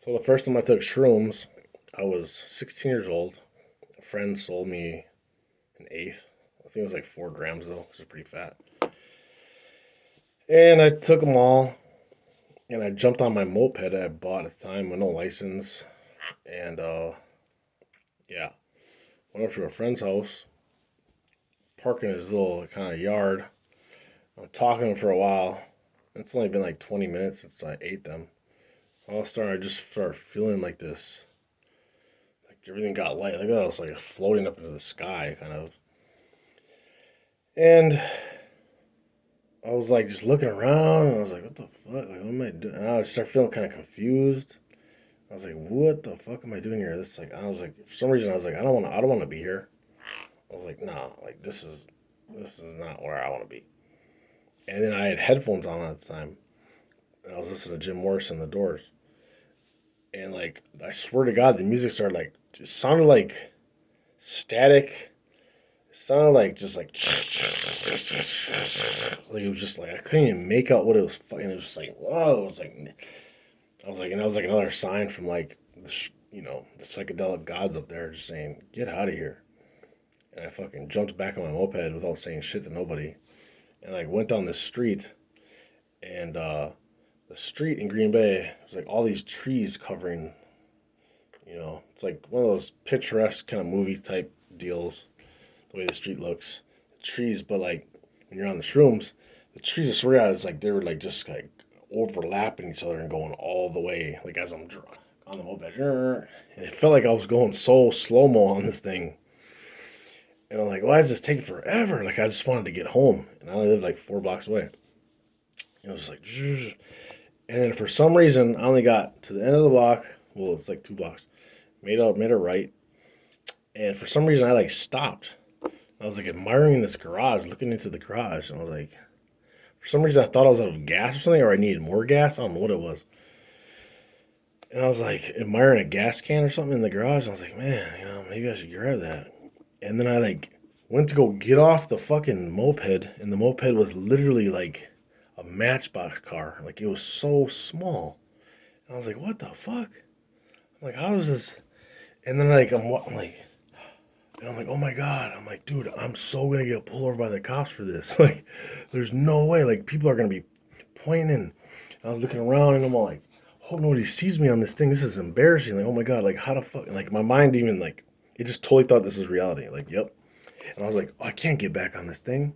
So the first time I took shrooms, I was 16 years old. A friend sold me an eighth. I think it was like 4 grams though, because it's pretty fat. And I took them all, and I jumped on my moped I bought at the time with no license, and yeah, went up to a friend's house, parked in his little kind of yard. I'm talking to him for a while. It's only been like 20 minutes since I ate them. All of a sudden, I just started feeling like this, like everything got light, like I was like floating up into the sky, kind of. And I was like just looking around, and I was like, "What the fuck? Like, what am I doing?" And I started feeling kind of confused. I was like, "What the fuck am I doing here?" This like, I was like, for some reason, I was like, I don't want to be here." I was like, "Nah, like this is not where I want to be." And then I had headphones on at the time, and I was listening to Jim Morrison, The Doors, and like, I swear to God, the music started like, just sounded like static. It sounded like just like it was just like I couldn't even make out what it was. Fucking, it was just like whoa. It was like I was like, and that was like another sign from like the psychedelic gods up there just saying, get out of here. And I fucking jumped back on my moped without saying shit to nobody. And like went down the street, and the street in Green Bay was like all these trees covering. It's like one of those picturesque kind of movie type deals. The way the street looks, the trees, but like when you're on the shrooms, the trees, I swear to God, it's like they were like just like overlapping each other and going all the way, like as I'm on the moped, and it felt like I was going so slow mo on this thing, and I'm like, why is this taking forever? Like I just wanted to get home, and I only lived like 4 blocks away, and it was like, and then for some reason, I only got to the end of the block. Well, it's like 2 blocks. Made a right, and for some reason, I like stopped. I was like admiring this garage, looking into the garage, and I was like, for some reason, I thought I was out of gas or something, or I needed more gas. I don't know what it was. And I was like admiring a gas can or something in the garage. And I was like, man, maybe I should grab that. And then I like went to go get off the fucking moped, and the moped was literally like a matchbox car. Like it was so small. And I was like, what the fuck? I'm like, how is this? And then like I'm like, and I'm like, oh my God. I'm like, dude, I'm so gonna get pulled over by the cops for this. Like, there's no way. Like, people are gonna be pointing. And I was looking around, and I'm all like, hope nobody sees me on this thing. This is embarrassing. Like, oh my God, like how the fuck? Like my mind even like it just totally thought this was reality. Like, yep. And I was like, oh, I can't get back on this thing.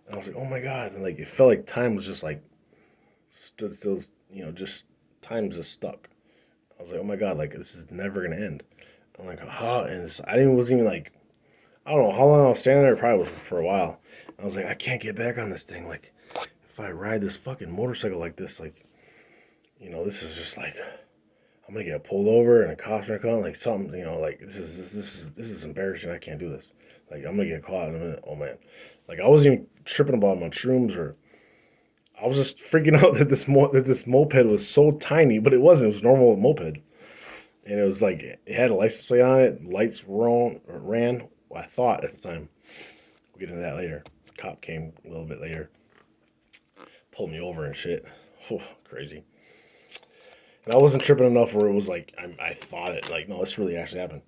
And I was like, oh my God. And like it felt like time was just like stood still. Just time just stuck. I was like, oh my God, like this is never gonna end. I'm like, how? And I didn't wasn't even like I don't know how long I was standing there. Probably was for a while. I was like, I can't get back on this thing. Like, if I ride this fucking motorcycle like this, like, this is just like I'm gonna get pulled over and a cop's gonna come. Like something, like this is embarrassing. I can't do this. Like I'm gonna get caught in a minute. Oh man, like I wasn't even tripping about my shrooms or. I was just freaking out that this moped was so tiny, but it wasn't. It was a normal moped, and it was like it had a license plate on it. Lights ran. Well, I thought at the time. We'll get into that later. Cop came a little bit later, pulled me over and shit. Whew, crazy. And I wasn't tripping enough where it was like I thought it. Like, no, this really actually happened.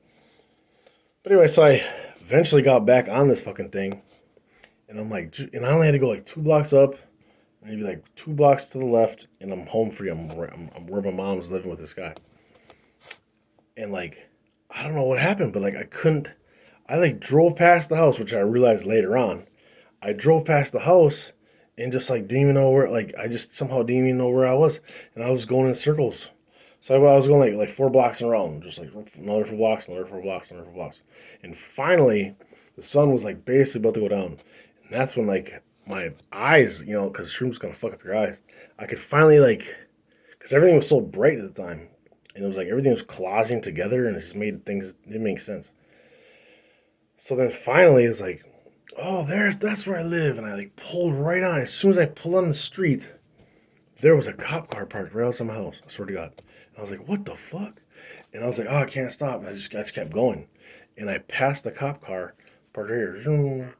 But anyway, so I eventually got back on this fucking thing, and I'm like, and I only had to go like 2 blocks up, maybe like 2 blocks to the left, and I'm home free. I'm where my mom was living with this guy, and like I don't know what happened, but like I couldn't. I like drove past the house, which I realized later on. I drove past the house and just like didn't even know where. Like I just somehow didn't even know where I was, and I was going in circles. So I was going like 4 blocks in a row, just like another 4 blocks, another 4 blocks, another 4 blocks, and finally the sun was like basically about to go down, and that's when like my eyes, because shrooms gonna fuck up your eyes. I could finally like, because everything was so bright at the time, and it was like everything was collaging together, and it just made things it didn't make sense. So then finally it's like, oh, that's where I live, and I like pulled right on. As soon as I pulled on the street, there was a cop car parked right outside my house. I swear to God. And I was like, what the fuck? And I was like, oh, I can't stop. And I just kept going, and I passed the cop car parked right here.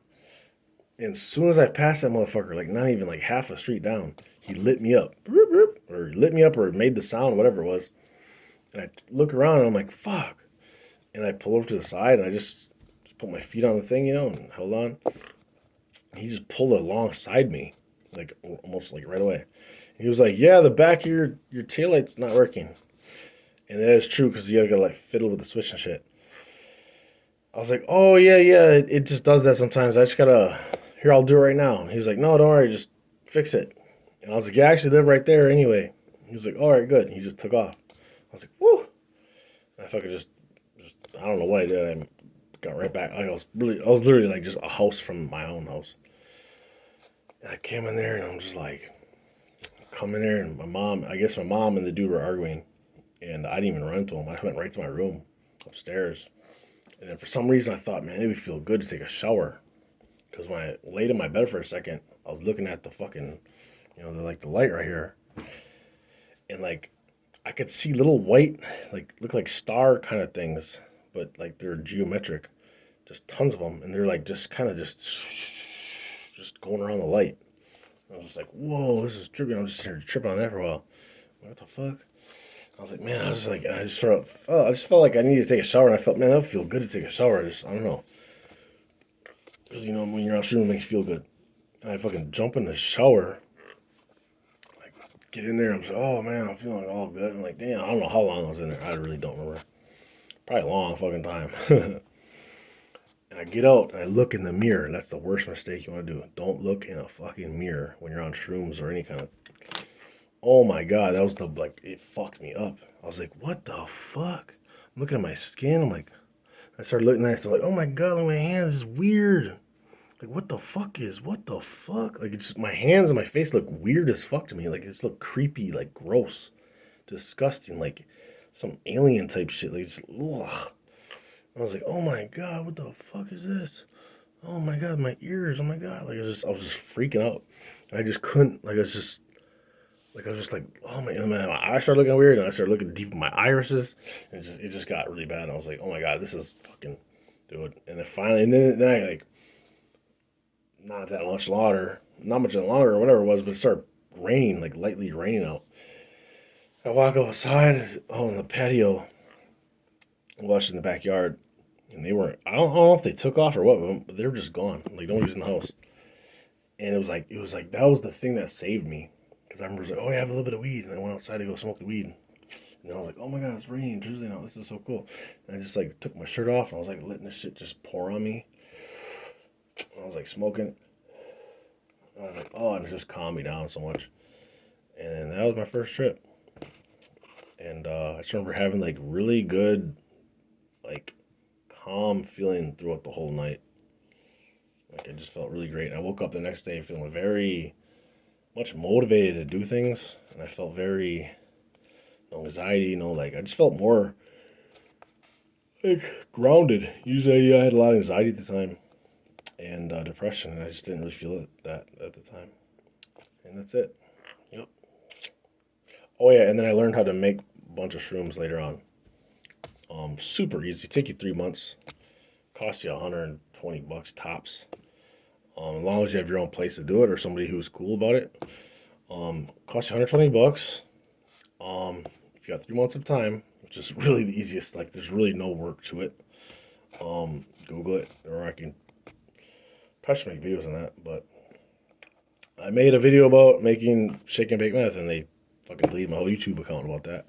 And as soon as I passed that motherfucker, like not even like half a street down, he lit me up, or lit me up, or made the sound, whatever it was. And I look around and I'm like, fuck. And I pull over to the side and I just put my feet on the thing, and held on. And he just pulled alongside me, like almost like right away. And he was like, yeah, the back of your taillight's not working. And that is true because you gotta like fiddle with the switch and shit. I was like, oh yeah, it just does that sometimes. I just gotta, here, I'll do it right now. And he was like, no, don't worry, just fix it. And I was like, yeah, I actually live right there anyway. He was like, all right, good. And he just took off. I was like, woo. And I fucking just I don't know what I did. I got right back. Like I was literally like just a house from my own house. And I came in there and I'm just like, come in there and I guess my mom and the dude were arguing. And I didn't even run to him. I went right to my room upstairs. And then for some reason I thought, man, it would feel good to take a shower. Because when I laid in my bed for a second, I was looking at the fucking, the light right here. And like, I could see little white, like, look like star kind of things. But like, they're geometric. Just tons of them. And they're like, just kind of just going around the light. I was just like, whoa, this is tripping. I'm just here tripping on that for a while. What the fuck? I was like, man, I was just like, I just felt like I needed to take a shower, and I felt, man, that would feel good to take a shower. I don't know, because when you're on shroom, it makes you feel good. And I fucking jump in the shower, like get in there. I'm just, oh man, I'm feeling all good. I'm like, damn, I don't know how long I was in there. I really don't remember. Probably a long fucking time. And I get out and I look in the mirror, and that's the worst mistake you want to do. Don't look in a fucking mirror when you're on shrooms or any kind of. Oh my god, that was it fucked me up. I was like, what the fuck? I'm looking at my skin. I'm like, I started looking at it. So like, oh my god, look at my hands. This is weird. Like, what the fuck? Like, it's just my hands and my face look weird as fuck to me. Like, it just look creepy, like gross, disgusting, like some alien type shit. Like, just ugh. I was like, oh my god, what the fuck is this? Oh my god, my ears. Oh my god. Like, I was just freaking out. I just couldn't. I was just like, oh my, man, my eyes started looking weird, and I started looking deep in my irises, and it just got really bad. And I was like, oh my god, this is fucking, dude. And then finally, then I like, not that much longer, not much longer or whatever it was, but it started raining, like lightly raining out. I walk outside, on the patio, watching the backyard, and they weren't. I don't know if they took off or what, but they were just gone. Like, no one was in the house. And it was like that was the thing that saved me. Because I remember, like, oh, yeah, I have a little bit of weed. And I went outside to go smoke the weed. And then I was like, oh my god, it's raining Tuesday now. This is so cool. And I just like took my shirt off and I was like letting this shit just pour on me. I was like smoking. And I was like, oh, and it just calmed me down so much. And that was my first trip. And I just remember having like really good, like calm feeling throughout the whole night. Like I just felt really great. And I woke up the next day feeling very much motivated to do things. And I felt very no anxiety, like I just felt more like grounded. Usually I had a lot of anxiety at the time and depression, and I just didn't really feel that at the time. And that's it. Yep. Oh yeah, and then I learned how to make a bunch of shrooms later on. Super easy. Take you 3 months. Cost you $120 tops. As long as you have your own place to do it or somebody who's cool about it. Cost you $120. If you got 3 months of time, which is really the easiest, like there's really no work to it. Google it, or I can probably make videos on that, but I made a video about making shake and bake meth, and they fucking deleted my whole YouTube account about that.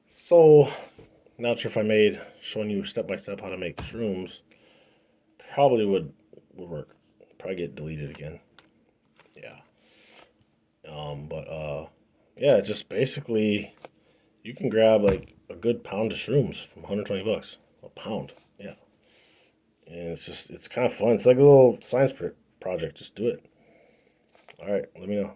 So, not sure if I made showing you step by step how to make shrooms. Probably would work. Probably get deleted again. Yeah. But yeah, just basically, you can grab like a good pound of shrooms from $120. A pound, yeah. And it's kind of fun. It's like a little science project. Just do it. All right, let me know.